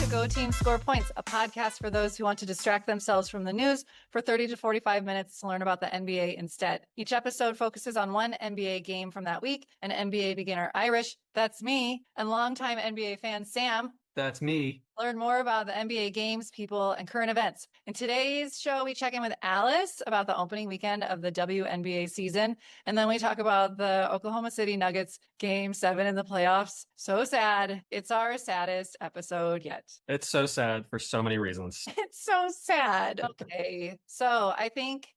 to Go Team Score Points, a podcast for those who want to distract themselves from the news for 30 to 45 minutes to learn about the NBA instead. Each episode focuses on one NBA game from that week. An NBA beginner, Irish, that's me, and longtime NBA fan, Sam. That's me. Learn more about the NBA games, people, and current events. In today's show, we check in with Alice about the opening weekend of the WNBA season. And then we talk about the Oklahoma City Nuggets game 7 in the playoffs. So sad. It's our saddest episode yet. It's so sad for so many reasons. It's so sad. Okay. So I think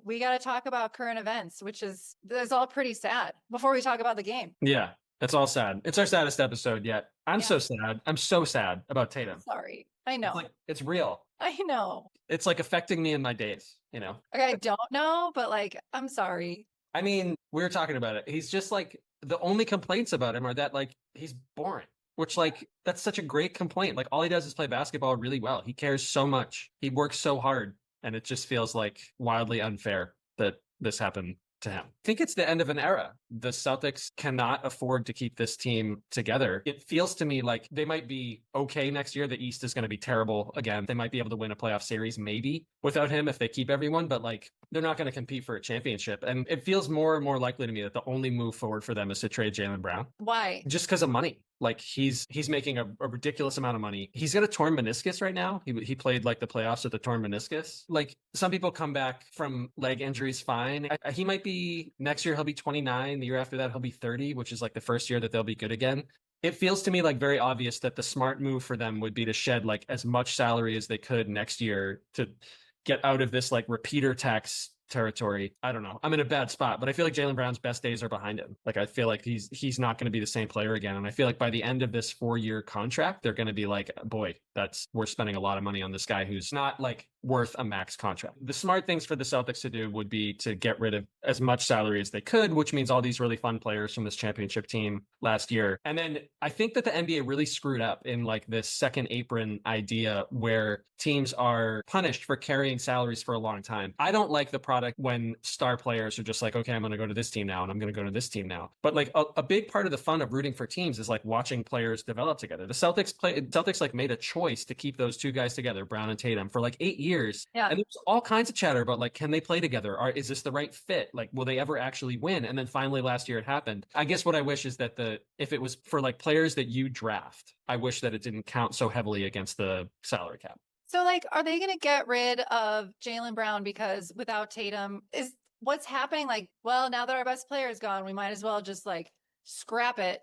we got to talk about current events, which is all pretty sad before we talk about the game. Yeah. It's all sad. It's our saddest episode yet. I'm so sad. I'm so sad about Tatum. Sorry. I know. It's real. I know. It's affecting me in my days, you know? Okay, I don't know, but I'm sorry. I mean, we were talking about it. He's just the only complaints about him are that he's boring, which that's such a great complaint. All he does is play basketball really well. He cares so much. He works so hard. And it just feels wildly unfair that this happened to him. I think it's the end of an era. The Celtics cannot afford to keep this team together. It feels to me like they might be okay next year. The East is going to be terrible again. They might be able to win a playoff series maybe without him if they keep everyone, but they're not going to compete for a championship. And it feels more and more likely to me that the only move forward for them is to trade Jaylen Brown. Why? Just because of money. He's making a ridiculous amount of money. He's got a torn meniscus right now. He played the playoffs with a torn meniscus. Some people come back from leg injuries fine. He might be next year. He'll be 29. The year after that, he'll be 30, which is the first year that they'll be good again. It feels to me very obvious that the smart move for them would be to shed as much salary as they could next year to get out of this repeater tax territory. I don't know. I'm in a bad spot, but I feel Jaylen Brown's best days are behind him. I feel he's not going to be the same player again. And I feel by the end of this 4-year contract, they're going to be boy, we're spending a lot of money on this guy who's not worth a max contract. The smart things for the Celtics to do would be to get rid of as much salary as they could, which means all these really fun players from this championship team last year. And then I think that the NBA really screwed up in this second apron idea where teams are punished for carrying salaries for a long time. I don't like the product when star players are just okay, I'm going to go to this team now and I'm going to go to this team now. But a big part of the fun of rooting for teams is watching players develop together. The Celtics made a choice to keep those two guys together, Brown and Tatum, for 8 years. Yeah. And there's all kinds of chatter about can they play together? Is this the right fit? Will they ever actually win? And then finally last year it happened. I guess what I wish is that if it was for players that you draft, I wish that it didn't count so heavily against the salary cap. So are they going to get rid of Jaylen Brown because without Tatum is what's happening? Well, now that our best player is gone, we might as well just scrap it.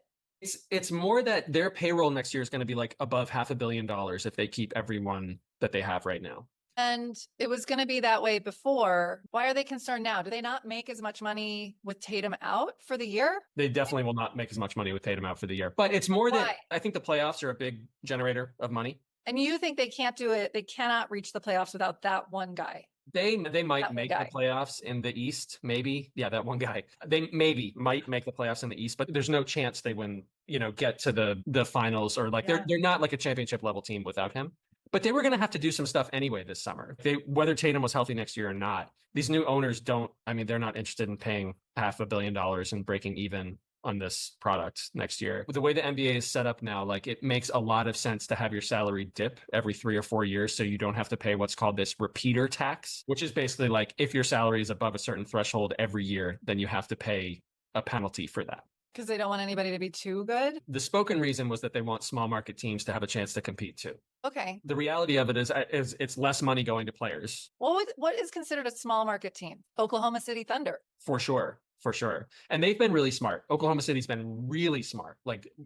It's more that their payroll next year is going to be above $500 million if they keep everyone that they have right now. And it was going to be that way before. Why are they concerned now? Do they not make as much money with Tatum out for the year? They definitely will not make as much money with Tatum out for the year. But it's more that I think the playoffs are a big generator of money. And you think they can't do it? They cannot reach the playoffs without that one guy. They might make the playoffs in the East, maybe. Yeah, that one guy. They maybe might make the playoffs in the East, but there's no chance they win, get to the finals or they're not a championship level team without him. But they were going to have to do some stuff anyway this summer. Whether Tatum was healthy next year or not, these new owners they're not interested in paying $500 million and breaking even on this product next year. The way the NBA is set up now, it makes a lot of sense to have your salary dip every 3 or 4 years so you don't have to pay what's called this repeater tax, which is basically if your salary is above a certain threshold every year, then you have to pay a penalty for that. Because they don't want anybody to be too good? The spoken reason was that they want small market teams to have a chance to compete too. Okay. The reality of it is it's less money going to players. What is considered a small market team? Oklahoma City Thunder. For sure. For sure. And they've been really smart. Oklahoma City's been really smart,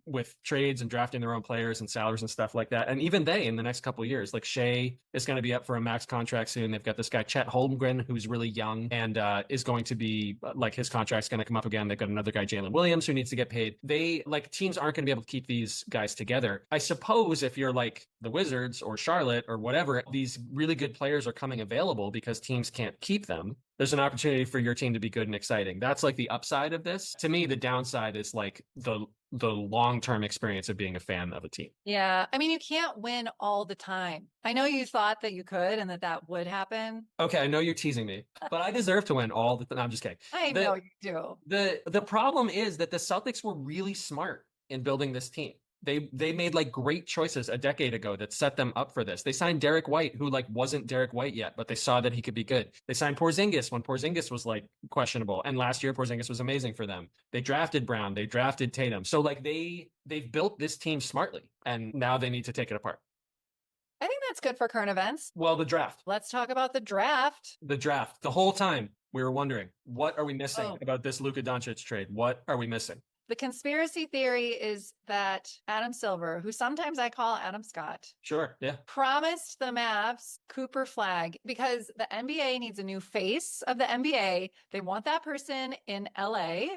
with trades and drafting their own players and salaries and stuff like that. And even they, in the next couple of years, Shea is going to be up for a max contract soon. They've got this guy, Chet Holmgren, who's really young and is going to be his contract's going to come up again. They've got another guy, Jalen Williams, who needs to get paid. They teams aren't going to be able to keep these guys together. I suppose if you're the Wizards or Charlotte or whatever, these really good players are coming available because teams can't keep them. There's an opportunity for your team to be good and exciting. That's the upside of this. To me, the downside is the long-term experience of being a fan of a team. Yeah. You can't win all the time. I know you thought that you could and that would happen. Okay. I know you're teasing me, but I deserve to win all the time. No, I'm just kidding. I know you do. The problem is that the Celtics were really smart in building this team. They made like great choices a decade ago that set them up for this. They signed Derek White, who like wasn't Derek White yet, but they saw that he could be good. They signed Porzingis when Porzingis was like questionable, and last year Porzingis was amazing for them. They drafted Brown, they drafted Tatum, so like they've built this team smartly, and now they need to take it apart. I think that's good for current events. Well, the draft. Let's talk about the draft. The draft. The whole time we were wondering, what are we missing Oh. about this Luka Doncic trade? What are we missing? The conspiracy theory is that Adam Silver, who sometimes I call Adam Scott, Sure. Yeah. promised the Mavs Cooper Flagg because the NBA needs a new face of the NBA. They want that person in LA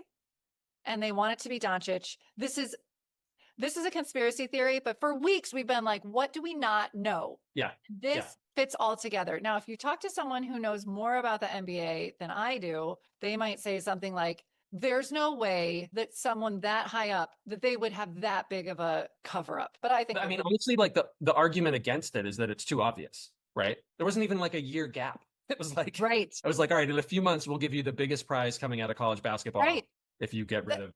and they want it to be Doncic. This is a conspiracy theory, but for weeks we've been like, what do we not know? Yeah. This fits all together. Now, if you talk to someone who knows more about the NBA than I do, they might say something like, there's no way that someone that high up that they would have that big of a cover up. But I think I mean, honestly, like the argument against it is that it's too obvious, right? There wasn't even like a year gap. It was like, right. I was like, all right, in a few months, we'll give you the biggest prize coming out of college basketball. Right. If you get rid of,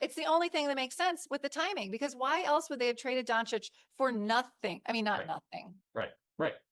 It's the only thing that makes sense with the timing, because why else would they have traded Doncic for nothing? I mean, not Right. nothing. Right.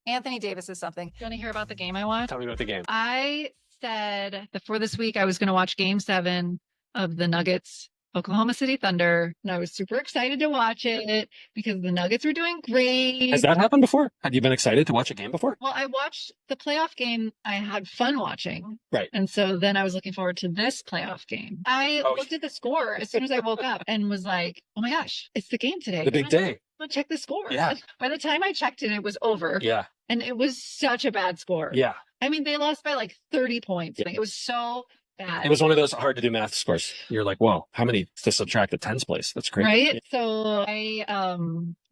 Anthony Davis is something. Do you want to hear about the game I watched? Tell me about the game. I said that for this week, I was going to watch game 7 of the Nuggets, Oklahoma City Thunder. And I was super excited to watch it because the Nuggets were doing great. Has that happened before? Had you been excited to watch a game before? Well, I watched the playoff game. I had fun watching. Right. And so then I was looking forward to this playoff game. I looked at the score as soon as I woke up and was like, oh my gosh, it's the game today. The big day. I'll check the score. Yeah. By the time I checked it, it was over. Yeah. And it was such a bad score. Yeah. I mean, they lost by like 30 points. Yeah. It was so bad. It was one of those hard to do math scores. You're like, whoa, how many to subtract the tens place? That's crazy. Right? So I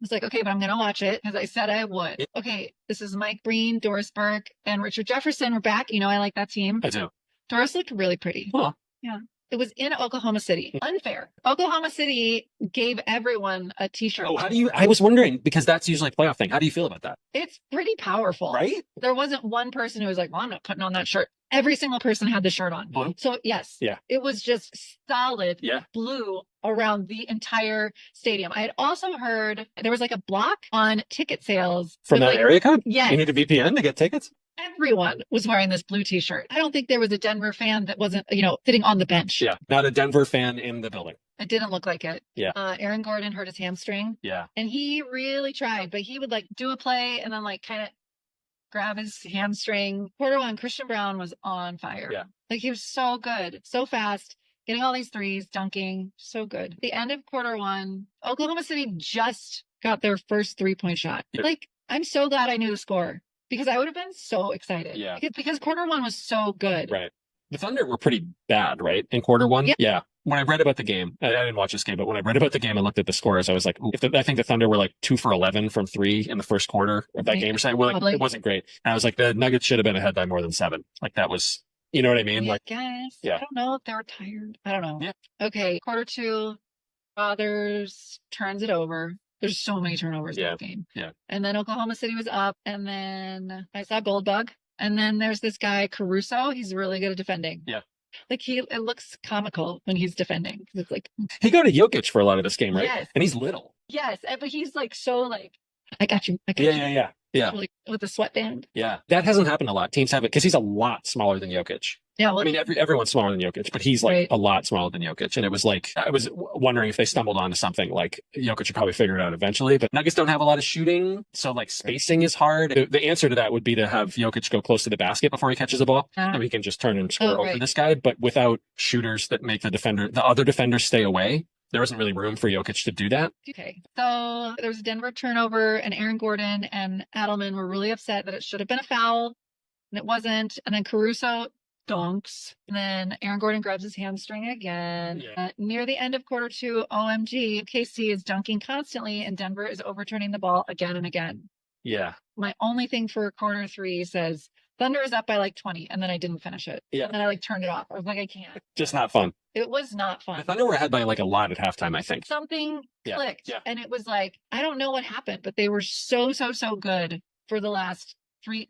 was like, okay, but I'm going to watch it because I said I would. Yeah. Okay, this is Mike Breen, Doris Burke, and Richard Jefferson. We're back. You know, I like that team. I do. Doris looked really pretty. Huh. Yeah. It was in Oklahoma City. Unfair. Oklahoma City gave everyone a t-shirt. Oh, I was wondering, because that's usually a playoff thing. How do you feel about that? It's pretty powerful. Right? There wasn't one person who was like, well, I'm not putting on that shirt. Every single person had the shirt on. Blue? So yes, Yeah. It was just solid Yeah. blue around the entire stadium. I had also heard there was like a block on ticket sales. From with, that like, area code? Yes. You need a VPN to get tickets? Everyone was wearing this blue t-shirt. I don't think there was a Denver fan that wasn't, sitting on the bench. Yeah. Not a Denver fan in the building. It didn't look like it. Yeah. Aaron Gordon hurt his hamstring. Yeah. And he really tried, but he would like do a play and then like kind of grab his hamstring. Quarter 1, Christian Brown was on fire. Yeah. Like he was so good, so fast, getting all these threes, dunking, so good. The end of quarter 1, Oklahoma City just got their first 3-point shot. Yeah. Like, I'm so glad I knew the score because I would have been so excited. Yeah. Because quarter 1 was so good. Right. The Thunder were pretty bad, right? In quarter 1? Yeah. Yeah. When I read about the game, I didn't watch this game, but when I read about the game and looked at the scores, I was like, I think the Thunder were like 2 for 11 from 3 in the first quarter of that game or something. Well, like, it wasn't great. And I was like, the Nuggets should have been ahead by more than 7. Like that was, you know what I mean? Yeah, Like, I guess. yeah. I don't know if they were tired. I don't know. Yeah. Okay. Quarter 2, Fathers turns it over. There's so many turnovers in Yeah. this game. Yeah. And then Oklahoma City was up. And then I saw Goldbug. And then there's this guy, Caruso. He's really good at defending. Yeah. Like it looks comical when he's defending. It's like, he got to Jokic for a lot of this game, right? Yes. And he's little. yes. But he's like, so like, I got you. I got Yeah, you. yeah, yeah. Yeah. Like with a sweatband. Yeah. That hasn't happened a lot. Teams have it because he's a lot smaller than Jokic. Yeah. Well, I mean, everyone's smaller than Jokic, but he's like Right. a lot smaller than Jokic. And it was like, I was wondering if they stumbled onto something like Jokic would probably figure it out eventually, but Nuggets don't have a lot of shooting. So like spacing is hard. The answer to that would be to have Jokic go close to the basket before he catches the ball. And he can just turn and score over right. this guy. But without shooters that make the other defenders stay away, there isn't really room for Jokic to do that. Okay. So there was a Denver turnover, and Aaron Gordon and Adelman were really upset that it should have been a foul, and it wasn't. And then Caruso dunks. And then Aaron Gordon grabs his hamstring again. Yeah. Near the end of quarter 2, OMG, KC is dunking constantly, and Denver is overturning the ball again and again. Yeah. My only thing for quarter 3 says Thunder is up by like 20, and then I didn't finish it. Yeah. And then I like turned it off. I was like, I can't. Just not fun. It was not The fun. Thunder were ahead by like a lot at halftime, I think. Something Yeah, clicked. yeah. And it was like, I don't know what happened, but they were so good for the last three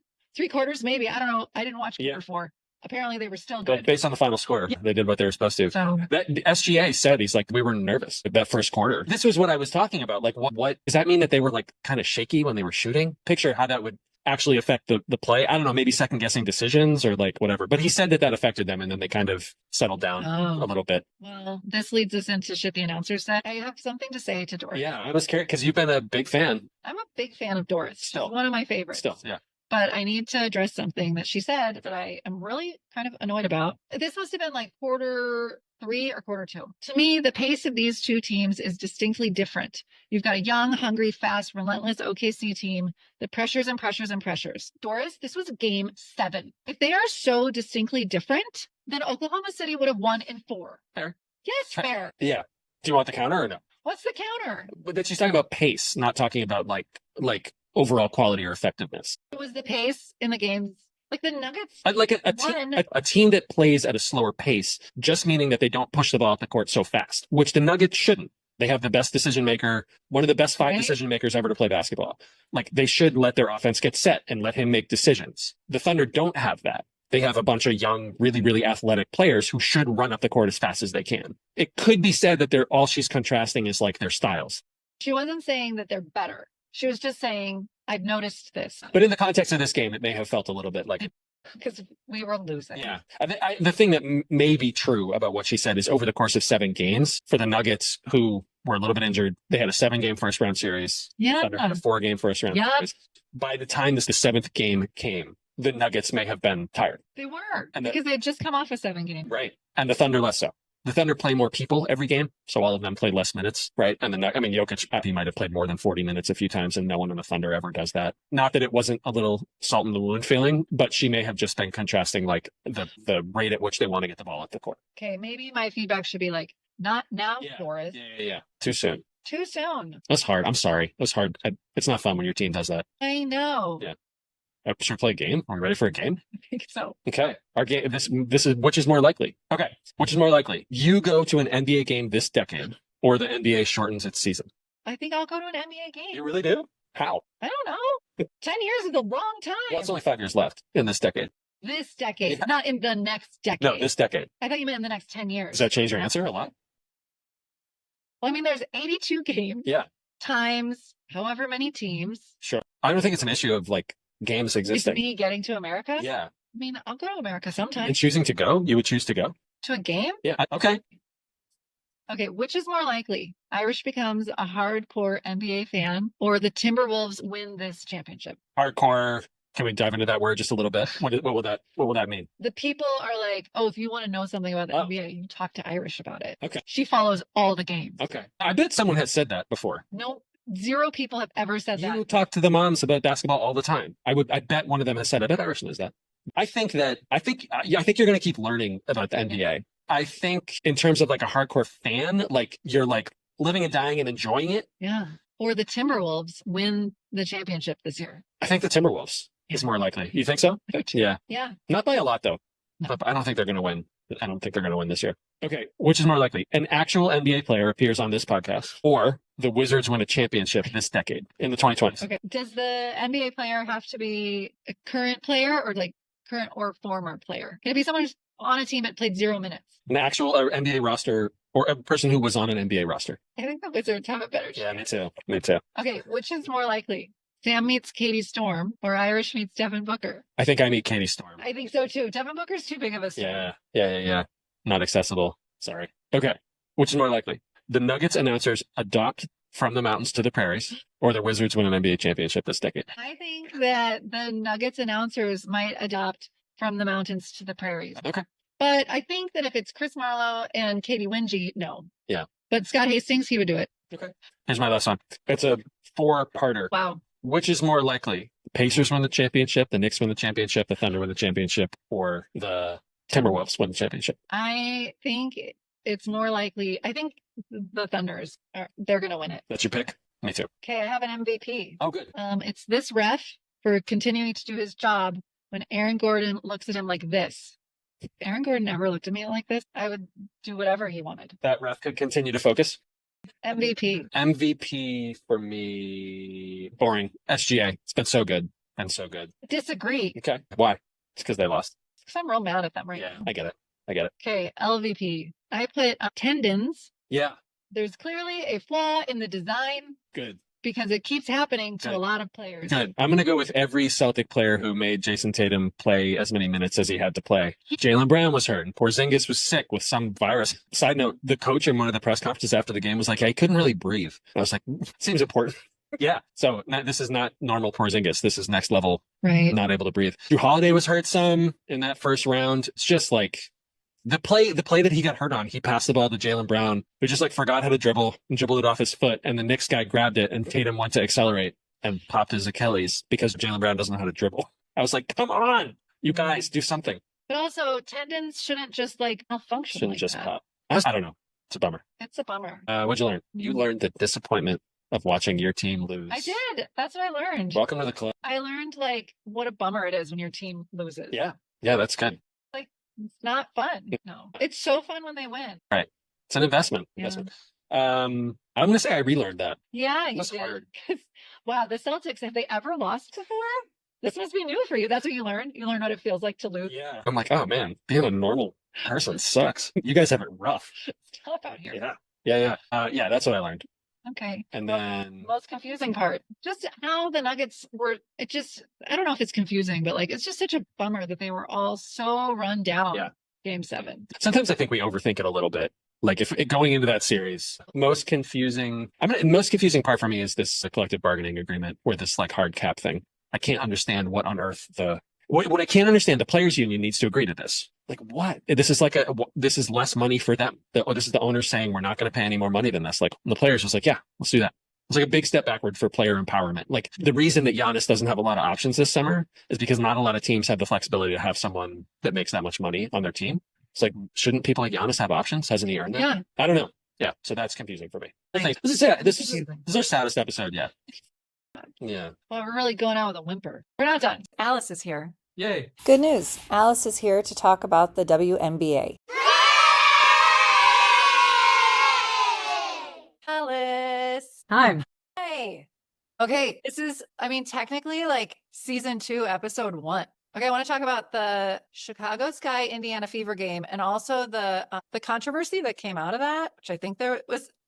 quarters, maybe. I don't know. I didn't watch Yeah. quarter 4. apparently they were still But good. based on the final score, they did what they were supposed to. So That the SGA said, he's like, we were nervous that first quarter. This was what I was talking about. Like, what does that mean, that they were like kind of shaky when they were shooting? Picture how that would actually affect the play. I don't know, maybe second guessing decisions or like whatever. But he said that affected them, and then they kind of settled down a little bit. Well, this leads us into shit the announcer said. I have something to say to Doris. Yeah, I was curious because you've been a big fan. I'm a big fan of Doris. Still. She's one of my favorites. Still, yeah. But I need to address something that she said that I am really kind of annoyed about. This must have been like quarter 3 or quarter 2. To me, the pace of these two teams is distinctly different. You've got a young, hungry, fast, relentless OKC team that pressures and pressures and pressures. Doris, this was game 7. If they are so distinctly different, then Oklahoma City would have won in 4. Fair. Yes, fair. Yeah. Do you want the counter or no? What's the counter? But that she's talking about pace, not talking about like overall quality or effectiveness. It was the pace in the games. Like the Nuggets. Like a team that plays at a slower pace, just meaning that they don't push the ball up the court so fast, which the Nuggets shouldn't. They have the best decision maker, one of the best 5 decision makers ever to play basketball. Like, they should let their offense get set and let him make decisions. The Thunder don't have that. They have a bunch of young, really, really athletic players who should run up the court as fast as they can. It could be said that all she's contrasting is like their styles. She wasn't saying that they're better. She was just saying, I've noticed this. But in the context of this game, it may have felt a little bit like... Because we were losing. Yeah. The thing that may be true about what she said is over the course of 7 games, for the Nuggets, who were a little bit injured, they had a 7-game first-round series. Yeah. Thunder had a 4-game first-round series. By the time the 7th game came, the Nuggets may have been tired. They were, because they had just come off a 7 game. Right. And the Thunder less so. The Thunder play more people every game, so all of them play less minutes, right? And Jokic might have played more than 40 minutes a few times, and no one on the Thunder ever does that. Not that it wasn't a little salt in the wound feeling, but she may have just been contrasting like the rate at which they want to get the ball at the court. Okay, maybe my feedback should be like, not now, Forrest. Yeah. Too soon. Too soon. That's hard. I'm sorry. That's hard. It's not fun when your team does that. I know. Yeah. Should we play a game? Are we ready for a game? I think so. Okay. Our game. This is which is more likely. Okay. Which is more likely? You go to an NBA game this decade, or the NBA shortens its season. I think I'll go to an NBA game. You really do? How? I don't know. 10 years is a long time. Well, it's only 5 years left in this decade. This decade, not in the next decade. No, this decade. I thought you meant in the next 10 years. Does that change your answer a lot? Well, I mean, there's 82 games. Yeah. Times however many teams. Sure. I don't think it's an issue of like games existing. It's me getting to America? Yeah. I mean, I'll go to America sometime. And choosing to go? You would choose to go? To a game? Yeah. Okay. Okay, which is more likely? Irish becomes a hardcore NBA fan, or the Timberwolves win this championship? Hardcore. Can we dive into that word just a little bit? What will that mean? The people are like, oh, if you want to know something about the NBA, you talk to Irish about it. Okay. She follows all the games. Okay. I bet someone has said that before. No, 0 people have ever said that. You talk to the moms about basketball all the time. I bet one of them has said, I bet Irish knows that. I think you're going to keep learning about the NBA. I think in terms of like a hardcore fan, like you're like living and dying and enjoying it. Yeah. Or the Timberwolves win the championship this year. I think the Timberwolves is more likely. You think so? Yeah. Yeah. Not by a lot though. No. But I don't think they're going to win. I don't think they're going to win this year. Okay. Which is more likely? An actual NBA player appears on this podcast, or the Wizards win a championship this decade in the 2020s. Okay. Does the NBA player have to be a current player, or like current or former player? Can it be someone who's on a team that played 0 minutes? An actual NBA roster, or a person who was on an NBA roster. I think the Wizards have a better chance. Yeah, me too. Me too. Okay. Which is more likely? Sam meets Katie Storm, or Irish meets Devin Booker? I think I meet Katie Storm. I think so too. Devin Booker's too big of a star. Yeah. Not accessible. Sorry. Okay. Which is more likely? The Nuggets announcers adopt from the mountains to the prairies, or the Wizards win an NBA championship this decade? I think that the Nuggets announcers might adopt from the mountains to the prairies. Okay. But I think that if it's Chris Marlowe and Katie Wingy, no. Yeah. But Scott Hastings, he would do it. Okay. Here's my last one. It's a 4-parter. Wow. Which is more likely? The Pacers win the championship, the Knicks win the championship, the Thunder win the championship, or the Timberwolves win the championship? I think it's more likely. I think the Thunders they're going to win it. That's your pick? Me too. Okay, I have an MVP. Oh, good. It's this ref for continuing to do his job when Aaron Gordon looks at him like this. If Aaron Gordon ever looked at me like this, I would do whatever he wanted. That ref could continue to focus? MVP. MVP for me, boring. SGA. It's been so good. Disagree. Okay. Why? It's because they lost. Because I'm real mad at them right now. I get it. Okay, LVP. I put tendons. Yeah. There's clearly a flaw in the design. Good. Because it keeps happening to a lot of players. Good. I'm going to go with every Celtic player who made Jason Tatum play as many minutes as he had to play. Jaylen Brown was hurt, and Porzingis was sick with some virus. Side note, the coach in one of the press conferences after the game was like, I couldn't really breathe. I was like, seems important. Yeah. So this is not normal Porzingis. This is next level. Right. Not able to breathe. Drew Holiday was hurt some in that first round. It's just like the play that he got hurt on, he passed the ball to Jaylen Brown, who just like forgot how to dribble and dribbled it off his foot. And the Knicks guy grabbed it and Tatum went to accelerate and popped his Achilles because Jaylen Brown doesn't know how to dribble. I was like, come on, you guys, do something. But also tendons shouldn't just like malfunction. Shouldn't like just that. pop. I don't know. It's a bummer. It's a bummer. What'd you learn? You learned the disappointment of watching your team lose. I did. That's what I learned. Welcome to the club. I learned like what a bummer it is when your team loses. Yeah. Yeah, that's good. It's not fun. No. It's so fun when they win. Right. It's an investment. Yeah. I'm going to say I relearned that. Yeah, you That's did. hard. Wow, the Celtics, have they ever lost before? This must be new for you. That's what you learned? You learned what it feels like to lose? Yeah. I'm like, oh man, being a normal person sucks. You guys have it rough. It's tough out here. Yeah. Yeah, that's what I learned. Okay. And then most confusing part, just how the Nuggets were, I don't know if it's confusing, but like, it's just such a bummer that they were all so run down. Yeah. Game 7. Sometimes I think we overthink it a little bit. Like if going into that series, most confusing part for me is this collective bargaining agreement or this like hard cap thing. I can't understand what on earth what I can't understand, the players union needs to agree to this. Like what? This is less money for them. This is the owner saying we're not going to pay any more money than this. Like the players was like, yeah, let's do that. It's like a big step backward for player empowerment. Like the reason that Giannis doesn't have a lot of options this summer is because not a lot of teams have the flexibility to have someone that makes that much money on their team. It's like, shouldn't people like Giannis have options? Hasn't he earned that? Yeah. I don't know. Yeah. So that's confusing for me. Thanks. This is our saddest episode yet. Yeah. Well, we're really going out with a whimper. We're not done. Alice is here. Yay. Good news. Alice is here to talk about the WNBA. Alice. Hi. Hey. Okay, this is, technically like season 2, episode 1. Okay, I want to talk about the Chicago Sky Indiana Fever game and also the controversy that came out of that, which I think there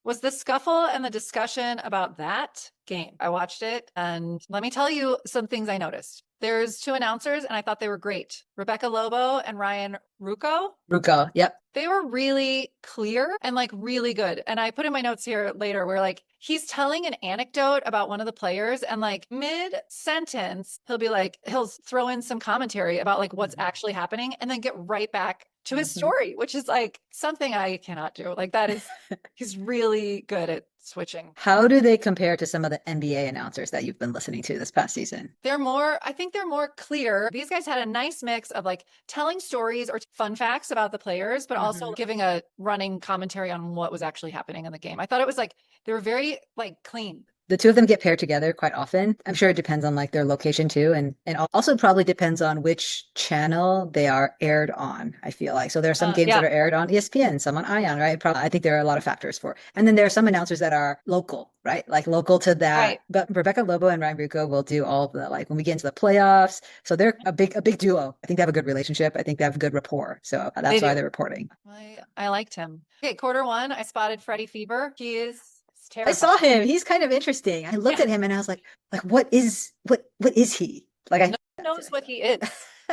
was the scuffle and the discussion about that game. I watched it, and let me tell you some things I noticed. There's 2 announcers, and I thought they were great. Rebecca Lobo and Ryan Rucco, yep. They were really clear and like really good. And I put in my notes here later where like he's telling an anecdote about one of the players and like mid-sentence, he'll throw in some commentary about like what's actually happening and then get right back to his story, which is like something I cannot do. Like that is, he's really good at switching. How do they compare to some of the NBA announcers that you've been listening to this past season? I think they're more clear. These guys had a nice mix of like telling stories or fun facts about the players, but also giving a running commentary on what was actually happening in the game. I thought it was like, they were very like clean. The 2 of them get paired together quite often. I'm sure it depends on like their location too. And also probably depends on which channel they are aired on, I feel like. So there are some games that are aired on ESPN, some on Ion, right? I think there are a lot of factors for. And then there are some announcers that are local, right? Like local to that. Right. But Rebecca Lobo and Ryan Rucco will do all of the, like when we get into the playoffs. So they're a big duo. I think they have a good relationship. I think they have a good rapport. So that's why they're reporting. I liked him. Okay, quarter 1, I spotted Freddie Fever. He is terrifying. I saw him. He's kind of interesting. I looked at him and I was like, what is he? Like no one knows what he is.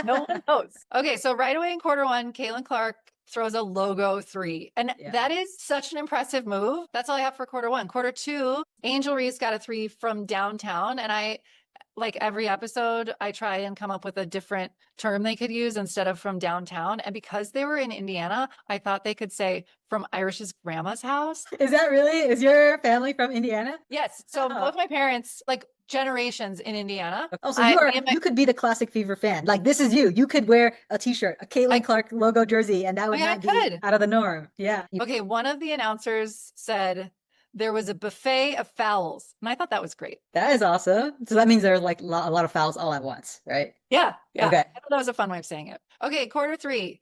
No one knows. Okay, so right away in quarter 1, Caitlin Clark throws a logo 3. And that is such an impressive move. That's all I have for quarter 1. Quarter 2, Angel Reese got a 3 from downtown. And I, like every episode, I try and come up with a different term they could use instead of from downtown. And because they were in Indiana, I thought they could say from Irish's grandma's house. Is that really? Is your family from Indiana? Yes. So both my parents, like generations in Indiana. Oh, so you could be the classic Fever fan. Like this is you. You could wear a t-shirt, a Caitlin Clark logo jersey, and that would not be out of the norm. Yeah. Okay. One of the announcers said there was a buffet of fouls. And I thought that was great. That is awesome. So that means there's like a lot of fouls all at once, right? Yeah. Okay. I thought that was a fun way of saying it. Okay. Quarter 3.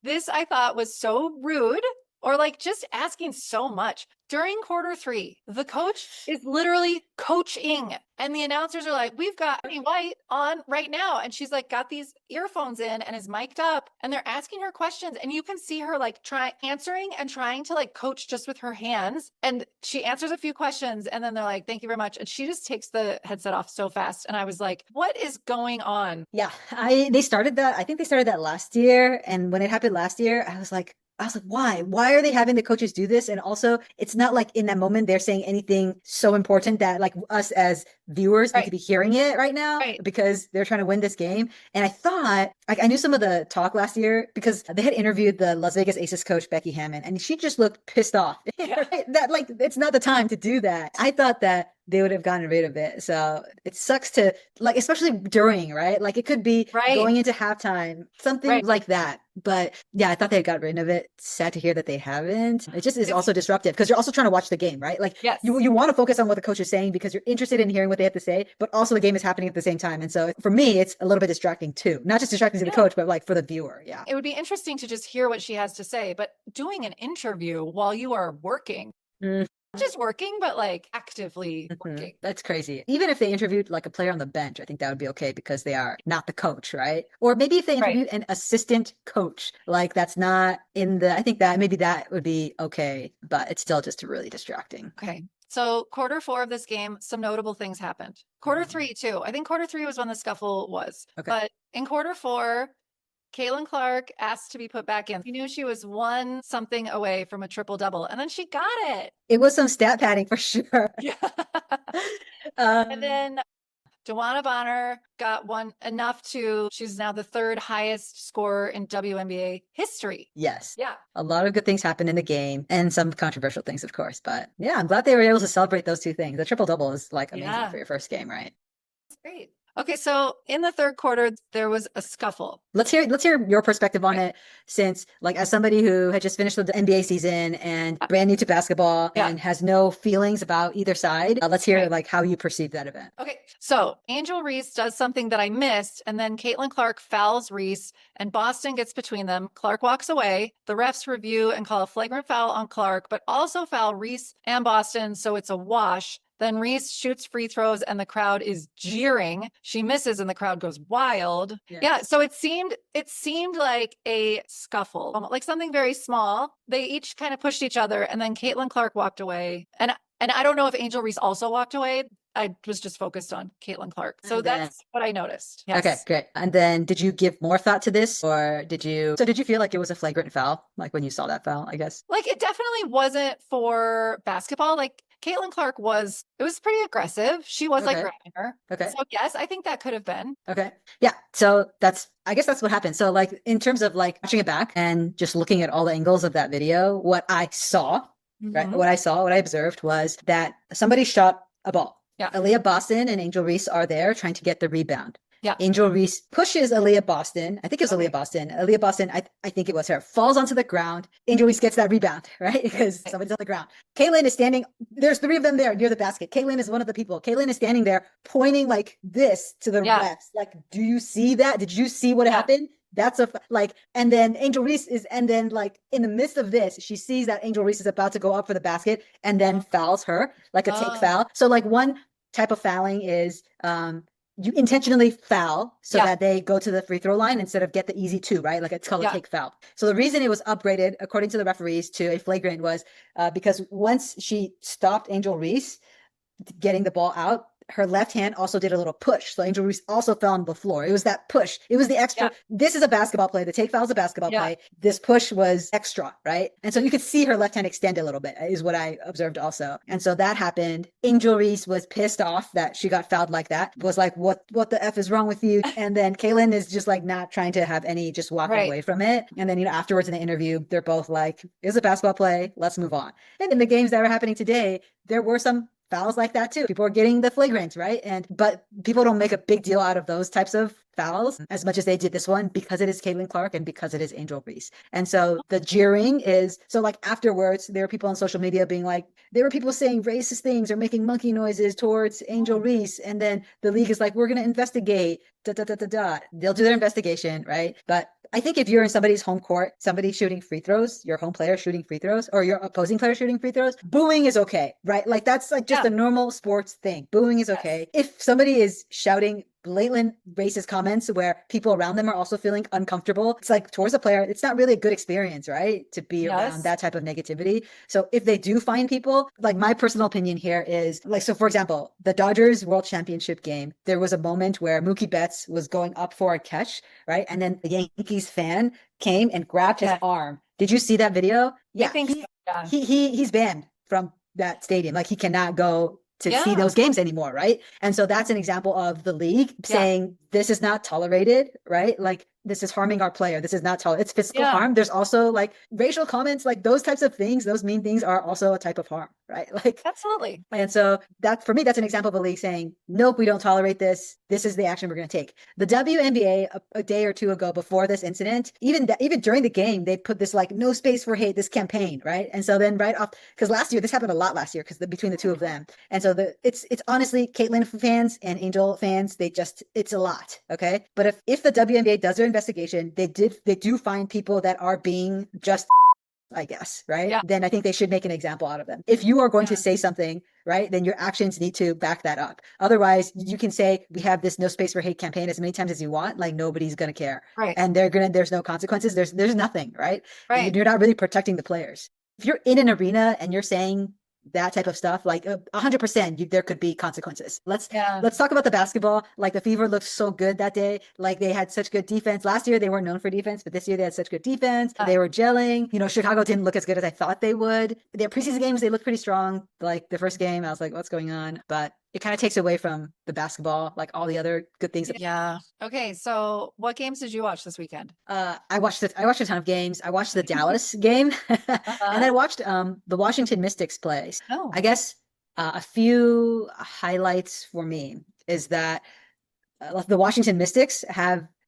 This I thought was so rude or like just asking so much. during quarter 3, the coach is literally coaching. And the announcers are like, we've got Amy White on right now. And she's like, got these earphones in and is mic'd up. And they're asking her questions. And you can see her like answering and trying to like coach just with her hands. And she answers a few questions. And then they're like, thank you very much. And she just takes the headset off so fast. And I was like, what is going on? Yeah, they started that. I think they started that last year. And when it happened last year, I was like, why? Why are they having the coaches do this? And also, it's not like in that moment they're saying anything so important that like us as viewers need to be hearing it right now because they're trying to win this game. And I thought, I knew some of the talk last year because they had interviewed the Las Vegas Aces coach, Becky Hammond, and she just looked pissed off. Right? That like, it's not the time to do that. I thought that they would have gotten rid of it. So it sucks to like, especially during, right? Like it could be going into halftime, something like that. But yeah, I thought they had got rid of it. Sad to hear that they haven't. It just is also disruptive because you're also trying to watch the game, right? Like you want to focus on what the coach is saying because you're interested in hearing what they have to say, but also the game is happening at the same time. And so for me, it's a little bit distracting too. Not just distracting to the coach, but like for the viewer. Yeah. It would be interesting to just hear what she has to say, but doing an interview while you are working, not just working, but like actively working. That's crazy. Even if they interviewed like a player on the bench, I think that would be okay because they are not the coach, right? Or maybe if they interviewed an assistant coach, like that's not in the, I think that maybe that would be okay, but it's still just really distracting. Okay. So quarter 4 of this game, some notable things happened. Quarter 3 too. I think quarter 3 was when the scuffle was. Okay. But in quarter 4, Caitlin Clark asked to be put back in. She knew she was 1 something away from a triple-double, and then she got it. It was some stat padding for sure. Yeah. And then Joanna Bonner got one enough to, she's now the 3rd highest scorer in WNBA history. Yes. Yeah. A lot of good things happened in the game and some controversial things, of course. But yeah, I'm glad they were able to celebrate those 2 things. The triple-double is like amazing for your first game, right? That's great. Okay, so in the 3rd quarter, there was a scuffle. Let's hear your perspective on it, since like as somebody who had just finished the NBA season and brand new to basketball and has no feelings about either side. Let's hear like how you perceive that event. Okay, so Angel Reese does something that I missed, and then Caitlin Clark fouls Reese, and Boston gets between them. Clark walks away. The refs review and call a flagrant foul on Clark, but also foul Reese and Boston, so it's a wash. Then Reese shoots free throws and the crowd is jeering. She misses and the crowd goes wild. Yeah. So it seemed like a scuffle, like something very small. They each kind of pushed each other, and then Caitlin Clark walked away. And I don't know if Angel Reese also walked away. I was just focused on Caitlin Clark. So that's what I noticed. Yes. Okay, great. And then did you give more thought to this, or did you feel like it was a flagrant foul? Like when you saw that foul, I guess? Like it definitely wasn't for basketball. Like Caitlin Clark it was pretty aggressive. She was like grabbing her. Okay. So yes, I think that could have been. Okay. Yeah. So I guess that's what happened. So like in terms of like watching it back and just looking at all the angles of that video, what I saw, right? What I observed was that somebody shot a ball. Yeah. Aaliyah Boston and Angel Reese are there trying to get the rebound. Yeah. Angel Reese pushes Aaliyah Boston. I think it was Aaliyah Boston. Aaliyah Boston, I think it was her, falls onto the ground. Angel Reese gets that rebound, right? Because somebody's on the ground. Caitlin is standing. There's 3 of them there near the basket. Caitlin is one of the people. Caitlin is standing there pointing like this to the refs. Like, do you see that? Did you see what happened? That's and then Angel Reese and then like in the midst of this, she sees that Angel Reese is about to go up for the basket and then fouls her like a take foul. So like one type of fouling is, you intentionally foul so that they go to the free throw line instead of get the easy 2, right? Like it's called a take foul. So the reason it was upgraded, according to the referees, to a flagrant was because once she stopped Angel Reese getting the ball out, her left hand also did a little push. So Angel Reese also fell on the floor. It was that push. It was the extra. This is a basketball play. The take foul is a basketball play. This push was extra, right? And so you could see her left hand extend a little bit is what I observed also. And so that happened. Angel Reese was pissed off that she got fouled like that. Was like, what the F is wrong with you? And then Caitlin is just like not trying to have any, just walk away from it. And then, afterwards in the interview, they're both like, it's a basketball play. Let's move on. And in the games that were happening today, there were some fouls like that too. People are getting the flagrants, right? But people don't make a big deal out of those types of fouls as much as they did this one because it is Caitlin Clark and because it is Angel Reese. And so the jeering is, so like afterwards, there were people on social media being like, there were people saying racist things or making monkey noises towards Angel Reese. And then the league is like, we're going to investigate, da, da, da, da, da. They'll do their investigation, right? But I think if you're in somebody's home court, somebody shooting free throws, your home player shooting free throws, or your opposing player shooting free throws, booing is okay, right? Like that's like just a normal sports thing. Booing is okay. If somebody is shouting blatant racist comments where people around them are also feeling uncomfortable, it's like towards a player, it's not really a good experience, right? To be around that type of negativity. So if they do find people, like my personal opinion here is like, so for example, the Dodgers World Championship game, there was a moment where Mookie Betts was going up for a catch, right? And then the Yankees fan came and grabbed his arm. Did you see that video? Yeah. He's banned from that stadium. Like he cannot go to see those games anymore, right? And so that's an example of the league saying this is not tolerated, right? Like this is harming our player. This is not tolerated. It's physical harm. There's also like racial comments, like those types of things, those mean things are also a type of harm, right? Like absolutely. And so that for me, that's an example of a league saying, nope, we don't tolerate this. This is the action we're going to take. The WNBA a day or two ago before this incident, even during the game, they put this like no space for hate, this campaign, right? And so then right off, because last year, this happened a lot last year because between the two of them. And so it's honestly Caitlin fans and Angel fans, it's a lot. Okay. But if the WNBA does their investigation, they do find people that are being just, I guess, right? Yeah. Then I think they should make an example out of them. If you are going to say something, right, then your actions need to back that up. Otherwise, you can say we have this no space for hate campaign as many times as you want, like nobody's going to care. Right. And there's no consequences. There's nothing, right? Right. You're not really protecting the players. If you're in an arena and you're saying that type of stuff, like 100%, there could be consequences. Let's talk about the basketball. Like the Fever looked so good that day. Like they had such good defense. Last year they weren't known for defense, but this year they had such good defense. They were gelling. You know, Chicago didn't look as good as I thought they would. Their preseason games, they looked pretty strong. Like the first game, I was like, what's going on? But it kind of takes away from the basketball, like all the other good things. Yeah. Okay. So what games did you watch this weekend? I watched a ton of games. I watched the Dallas game and I watched the Washington Mystics play. Oh. I guess a few highlights for me is that the Washington Mystics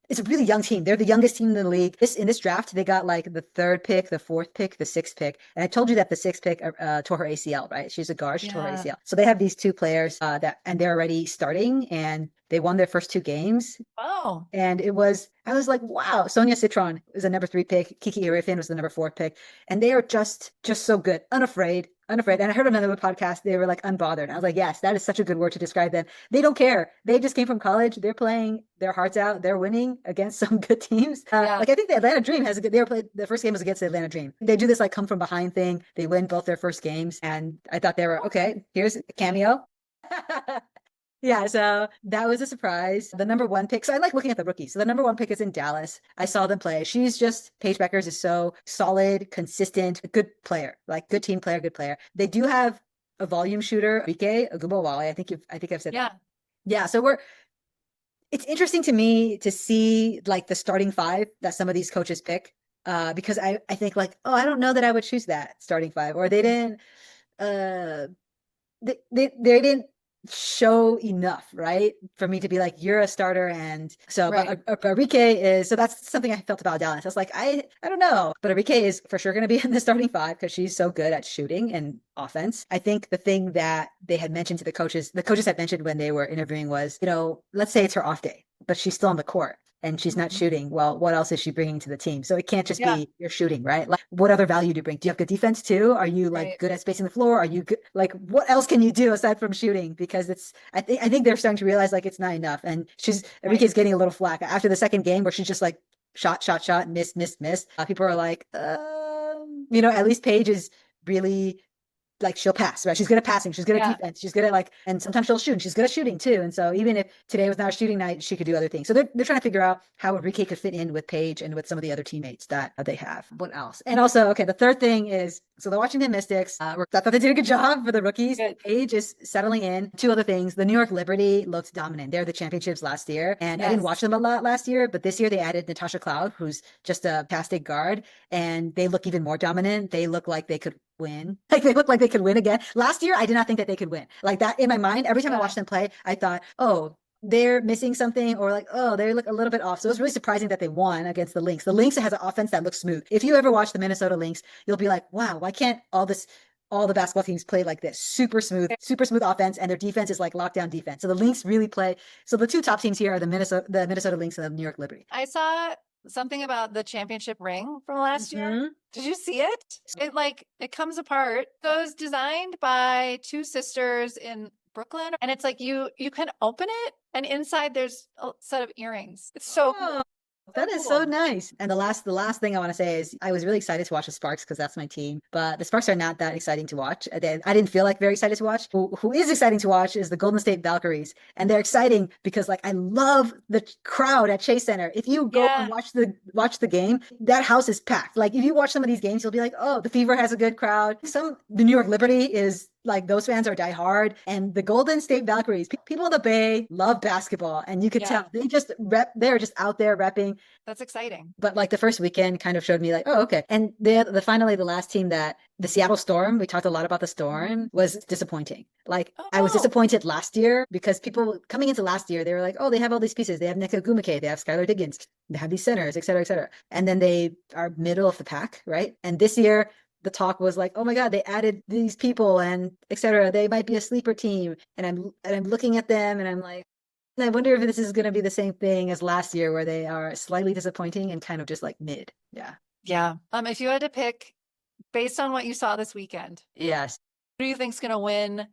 it's a really young team. They're the youngest team in the league. In this draft, they got like the 3rd pick, the 4th pick, the 6th pick. And I told you that the 6th pick tore her ACL, right? She's a guard, she tore her ACL. So they have these 2 players and they're already starting and they won their first 2 games. Oh. And I was like, wow. Sonia Citron is the number 3 pick. Kiki Irifin was the number 4 pick. And they are just so good, unafraid. And I heard on another podcast, they were like unbothered. I was like, yes, that is such a good word to describe them. They don't care. They just came from college. They're playing their hearts out. They're winning against some good teams. Like I think the Atlanta Dream the first game was against the Atlanta Dream. They do this like come from behind thing. They win both their first games. And I thought they were, okay, here's a cameo. Yeah, so that was a surprise. The number 1 pick. So I like looking at the rookies. So the number 1 pick is in Dallas. I saw them play. Paige Beckers is so solid, consistent, a good player, like good team player, good player. They do have a volume shooter, Rike Ogunbowale. I think I've said that. Yeah. So it's interesting to me to see like the starting 5 that some of these coaches pick. Because I think like, oh, I don't know that I would choose that starting 5, or they didn't, they didn't show enough, right, for me to be like, you're a starter. And so but Arike is, so that's something I felt about Dallas. I was like, I don't know, but Arike is for sure going to be in the starting 5 because she's so good at shooting and offense. I think the thing that they had mentioned to the coaches had mentioned when they were interviewing was, you know, let's say it's her off day, but she's still on the court and she's not shooting. Well, what else is she bringing to the team? So it can't just be you're shooting, right? Like, what other value do you bring? Do you have good defense too? Are you like good at spacing the floor? Are you good? Like, what else can you do aside from shooting? Because I think they're starting to realize like it's not enough. And Enrique's getting a little flack after the second game where she's just like shot, miss. People are like, you know, at least Paige is really like she'll pass, right? She's good at passing. She's good at defense. She's good at like, and sometimes she'll shoot. And she's good at shooting too. And so even if today was not a shooting night, she could do other things. So they're trying to figure out how Enrique could fit in with Paige and with some of the other teammates that they have. What else? And also, okay, the third thing is, so the Washington Mystics, I thought they did a good job for the rookies. Good. Paige is settling in. 2 other things. The New York Liberty looked dominant. They're the championships last year. And I didn't watch them a lot last year, but this year they added Natasha Cloud, who's just a fantastic guard. And they look even more dominant. They look like they could win. Like they look like they could win again. Last year, I did not think that they could win. Like that in my mind, every time I watched them play, I thought, oh, they're missing something or like, oh, they look a little bit off. So it was really surprising that they won against the Lynx. The Lynx has an offense that looks smooth. If you ever watch the Minnesota Lynx, you'll be like, wow, why can't all the basketball teams play like this? Super smooth offense, and their defense is like lockdown defense. So the Lynx really play. So the two top teams here are the Minnesota Lynx and the New York Liberty. I saw something about the championship ring from last year. Did you see it? It comes apart. So it was designed by two sisters in Brooklyn, and it's like you can open it, and inside there's a set of earrings. It's so cool. That is so nice. And the last thing I want to say is I was really excited to watch the Sparks because that's my team, but the Sparks are not that exciting to watch. I didn't feel like very excited to watch. Who is exciting to watch is the Golden State Valkyries, and they're exciting because like I love the crowd at Chase Center. If you go and watch the game, that house is packed. Like if you watch some of these games, you'll be like, oh, the Fever has a good crowd. The New York Liberty is like those fans are diehard, and the Golden State Valkyries, people in the Bay love basketball, and you could tell they just they're just out there repping. That's exciting. But like the first weekend kind of showed me like, oh, okay. And finally the last team, that the Seattle Storm, we talked a lot about the Storm, was disappointing. Like I was disappointed last year because people coming into last year, they were like, oh, they have all these pieces. They have Nneka Ogwumike, they have Skylar Diggins, they have these centers, et cetera, et cetera. And then they are middle of the pack, right? And this year, the talk was like, oh my God, they added these people and et cetera. They might be a sleeper team. And I'm looking at them and I'm like, I wonder if this is going to be the same thing as last year where they are slightly disappointing and kind of just like mid. Yeah. Yeah. If you had to pick based on what you saw this weekend, yes, who do you think's going to win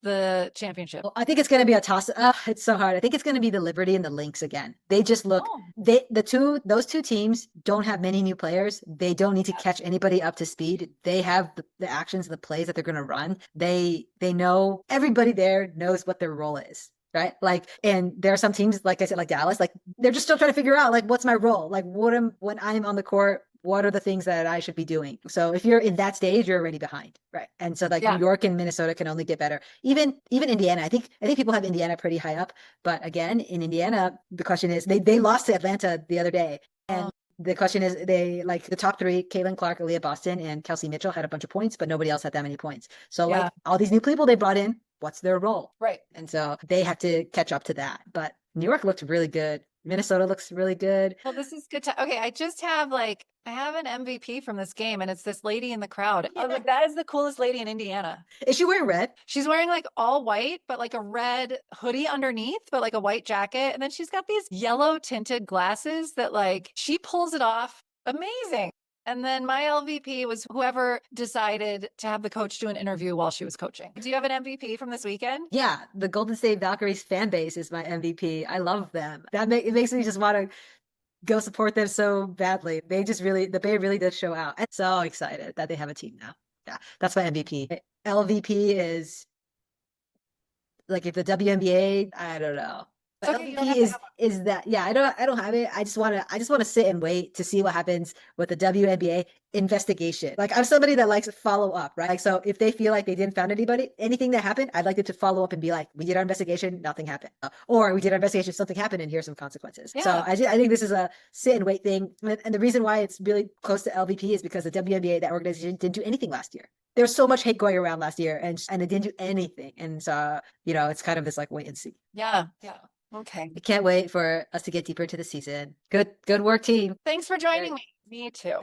the championship? Well, I think it's going to be a toss. It's so hard. I think it's going to be the Liberty and the Lynx again. They just look, those two teams don't have many new players. They don't need to catch anybody up to speed. They have the actions, the plays that they're going to run. They know, everybody there knows what their role is. Right. Like, and there are some teams, like I said, like Dallas, like they're just still trying to figure out like, what's my role? Like when I'm on the court, what are the things that I should be doing? So if you're in that stage, you're already behind. Right. And so like New York and Minnesota can only get better. Even Indiana, I think people have Indiana pretty high up, but again, in Indiana, the question is they lost to Atlanta the other day. And the question is, they like the top three, Caitlin Clark, Aaliyah Boston, and Kelsey Mitchell had a bunch of points, but nobody else had that many points. So like all these new people they brought in, what's their role? Right. And so they have to catch up to that. But New York looked really good. Minnesota looks really good. Well, this is good. Okay, I just have I have an MVP from this game, and it's this lady in the crowd. I was like, that is the coolest lady in Indiana. Is she wearing red? She's wearing like all white, but like a red hoodie underneath, but like a white jacket. And then she's got these yellow tinted glasses that like she pulls it off. Amazing. And then my LVP was whoever decided to have the coach do an interview while she was coaching. Do you have an MVP from this weekend? Yeah, the Golden State Valkyries fan base is my MVP. I love them. It makes me just want to go support them so badly. The Bay really does show out. I'm so excited that they have a team now. Yeah, that's my MVP. LVP is like if the WNBA, I don't know. Okay, LVP is that I don't have it. I just want to sit and wait to see what happens with the WNBA investigation. Like I'm somebody that likes to follow up, right? Like, so if they feel like they didn't found anything that happened, I'd like them to follow up and be like, we did our investigation, nothing happened, or we did our investigation, something happened, and here's some consequences. Yeah. So I think this is a sit and wait thing, and the reason why it's really close to LVP is because the WNBA, that organization, didn't do anything last year. There was so much hate going around last year, and they didn't do anything, and so it's kind of this like wait and see. Yeah. Okay. I can't wait for us to get deeper into the season. Good work, team. Thanks for joining me. Me too.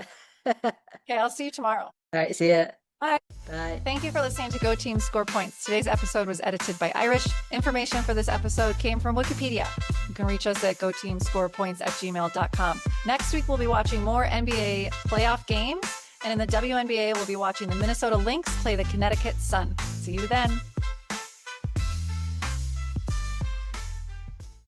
Okay, I'll see you tomorrow. All right, see ya. Bye. Bye. Thank you for listening to Go Team Score Points. Today's episode was edited by Irish. Information for this episode came from Wikipedia. You can reach us at goteamscorepoints@gmail.com. Next week, we'll be watching more NBA playoff games. And in the WNBA, we'll be watching the Minnesota Lynx play the Connecticut Sun. See you then.